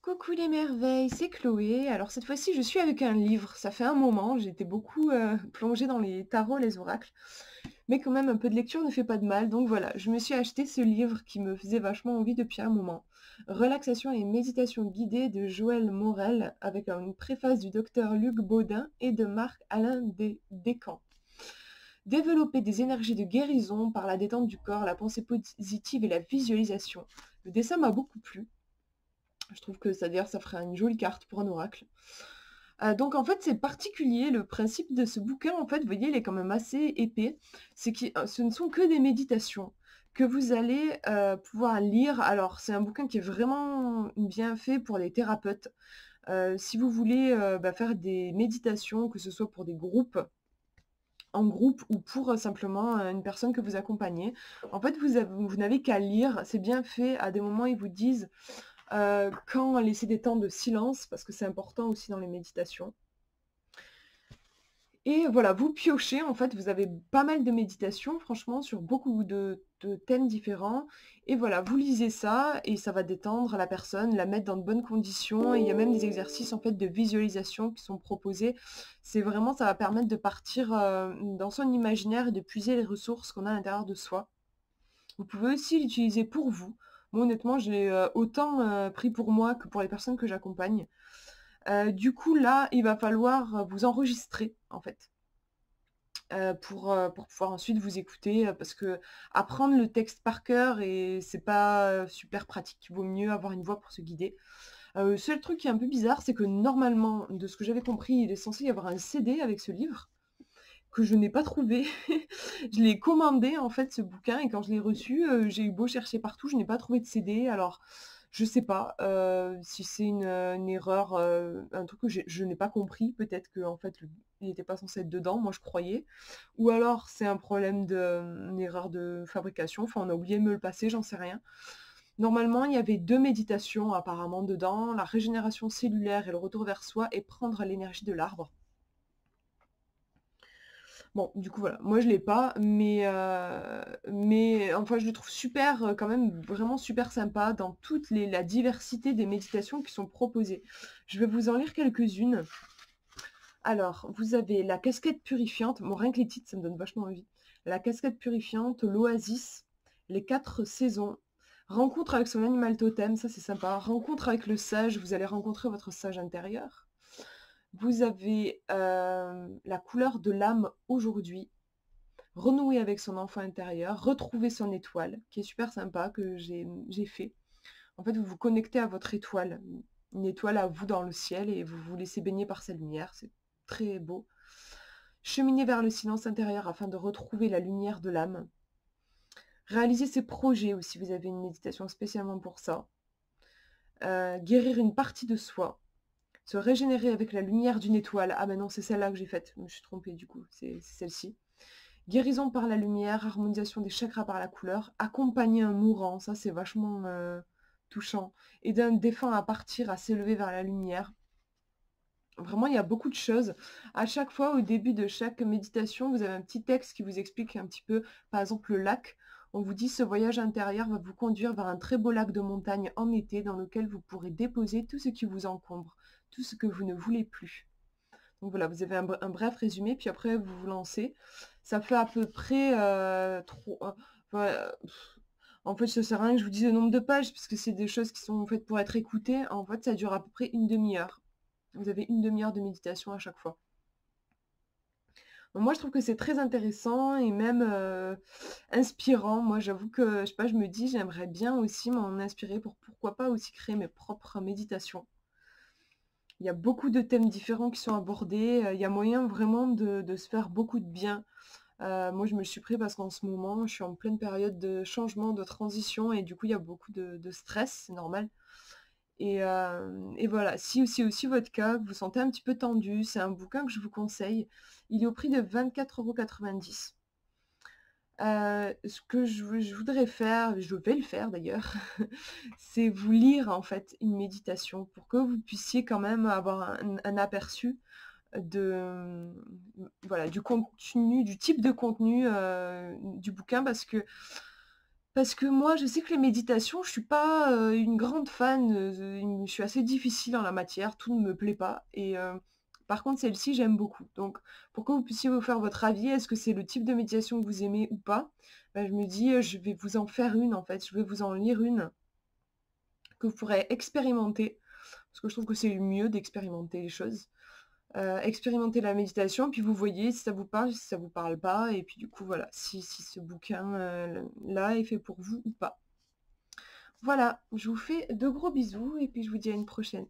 Coucou les merveilles, c'est Chloé. Alors cette fois-ci, je suis avec un livre. Ça fait un moment, j'ai été beaucoup plongée dans les tarots, les oracles. Mais quand même, un peu de lecture ne fait pas de mal. Donc voilà, je me suis acheté ce livre qui me faisait vachement envie depuis un moment. Relaxation et méditation guidée de Joël Morel, avec une préface du docteur Luc Baudin et de Marc-Alain Descamps. Développer des énergies de guérison par la détente du corps, la pensée positive et la visualisation. Le dessin m'a beaucoup plu. Je trouve que ça, d'ailleurs, ça ferait une jolie carte pour un oracle. Donc en fait, c'est particulier, le principe de ce bouquin, en fait, vous voyez, il est quand même assez épais. C'est que ce ne sont que des méditations que vous allez pouvoir lire. Alors, c'est un bouquin qui est vraiment bien fait pour les thérapeutes. Si vous voulez faire des méditations, que ce soit pour des groupes, en groupe ou pour simplement une personne que vous accompagnez, en fait, vous n'avez qu'à lire. C'est bien fait. À des moments, ils vous disent quand laisser des temps de silence, parce que c'est important aussi dans les méditations. Et voilà, vous piochez, en fait, vous avez pas mal de méditations, franchement, sur beaucoup de thèmes différents. Et voilà, vous lisez ça, et ça va détendre la personne, la mettre dans de bonnes conditions. Et il y a même des exercices, en fait, de visualisation qui sont proposés. C'est vraiment, ça va permettre de partir dans son imaginaire et de puiser les ressources qu'on a à l'intérieur de soi. Vous pouvez aussi l'utiliser pour vous. Moi, honnêtement, je l'ai autant pris pour moi que pour les personnes que j'accompagne. Du coup, là, il va falloir vous enregistrer, en fait, pour pouvoir ensuite vous écouter, parce que apprendre le texte par cœur et c'est pas super pratique. Il vaut mieux avoir une voix pour se guider. Le seul truc qui est un peu bizarre, c'est que normalement, de ce que j'avais compris, il est censé y avoir un CD avec ce livre que je n'ai pas trouvé. Je l'ai commandé en fait ce bouquin et quand je l'ai reçu, j'ai eu beau chercher partout, je n'ai pas trouvé de CD. Alors je sais pas, si c'est une erreur, un truc que je n'ai pas compris. Peut-être qu'en fait il n'était pas censé être dedans, moi je croyais. Ou alors c'est un problème une erreur de fabrication, enfin on a oublié de me le passer, j'en sais rien. Normalement, il y avait 2 méditations apparemment dedans, la régénération cellulaire et le retour vers soi et prendre l'énergie de l'arbre. Bon, du coup, voilà, moi je l'ai pas, mais enfin, je le trouve super, quand même vraiment super sympa dans toute la diversité des méditations qui sont proposées. Je vais vous en lire quelques-unes. Alors, vous avez la casquette purifiante, bon rien que les titres, ça me donne vachement envie. La casquette purifiante, l'oasis, les 4 saisons, rencontre avec son animal totem, ça c'est sympa. Rencontre avec le sage, vous allez rencontrer votre sage intérieur. Vous avez la couleur de l'âme aujourd'hui, renouer avec son enfant intérieur, retrouver son étoile, qui est super sympa, que j'ai fait. En fait, vous vous connectez à votre étoile, une étoile à vous dans le ciel, et vous vous laissez baigner par sa lumière. C'est très beau. Cheminer vers le silence intérieur afin de retrouver la lumière de l'âme. Réaliser ses projets aussi, vous avez une méditation spécialement pour ça. Guérir une partie de soi. Se régénérer avec la lumière d'une étoile. Ah ben non, c'est celle-là que j'ai faite. Je me suis trompée du coup, c'est celle-ci. Guérison par la lumière, harmonisation des chakras par la couleur, accompagner un mourant, ça c'est vachement touchant. Aider un défunt à partir, à s'élever vers la lumière. Vraiment, il y a beaucoup de choses. À chaque fois, au début de chaque méditation, vous avez un petit texte qui vous explique un petit peu, par exemple, le lac. On vous dit, ce voyage intérieur va vous conduire vers un très beau lac de montagne en été dans lequel vous pourrez déposer tout ce qui vous encombre, tout ce que vous ne voulez plus. Donc voilà, vous avez un bref résumé, puis après vous vous lancez. Ça fait à peu près voilà, en fait, ça sert à rien que je vous dise le nombre de pages, puisque c'est des choses qui sont faites pour être écoutées. En fait, ça dure à peu près une demi-heure. Vous avez une demi-heure de méditation à chaque fois. Donc moi, je trouve que c'est très intéressant et même inspirant. Moi, j'avoue que, je sais pas, je me dis, j'aimerais bien aussi m'en inspirer pour pourquoi pas aussi créer mes propres méditations. Il y a beaucoup de thèmes différents qui sont abordés. Il y a moyen vraiment de se faire beaucoup de bien. Moi, je me le suis pris parce qu'en ce moment, je suis en pleine période de changement, de transition et du coup, il y a beaucoup de stress, c'est normal. Et voilà, si aussi votre cas, vous vous sentez un petit peu tendu, c'est un bouquin que je vous conseille. Il est au prix de 24,90 €. Ce que je voudrais faire, je vais le faire d'ailleurs, c'est vous lire en fait une méditation pour que vous puissiez quand même avoir un aperçu de, voilà, du contenu, du type de contenu du bouquin, parce que Parce que moi, je sais que les méditations, je suis pas, une grande fan, je suis assez difficile en la matière, tout ne me plaît pas et par contre celle-ci, j'aime beaucoup. Donc pour que vous puissiez vous faire votre avis, est-ce que c'est le type de méditation que vous aimez ou pas? Bah, je me dis, je vais vous en faire une en fait, je vais vous en lire une que vous pourrez expérimenter, parce que je trouve que c'est le mieux d'expérimenter les choses. Expérimenter la méditation, puis vous voyez si ça vous parle, si ça vous parle pas et puis du coup voilà, si ce bouquin, là est fait pour vous ou pas. Voilà, je vous fais de gros bisous et puis je vous dis à une prochaine.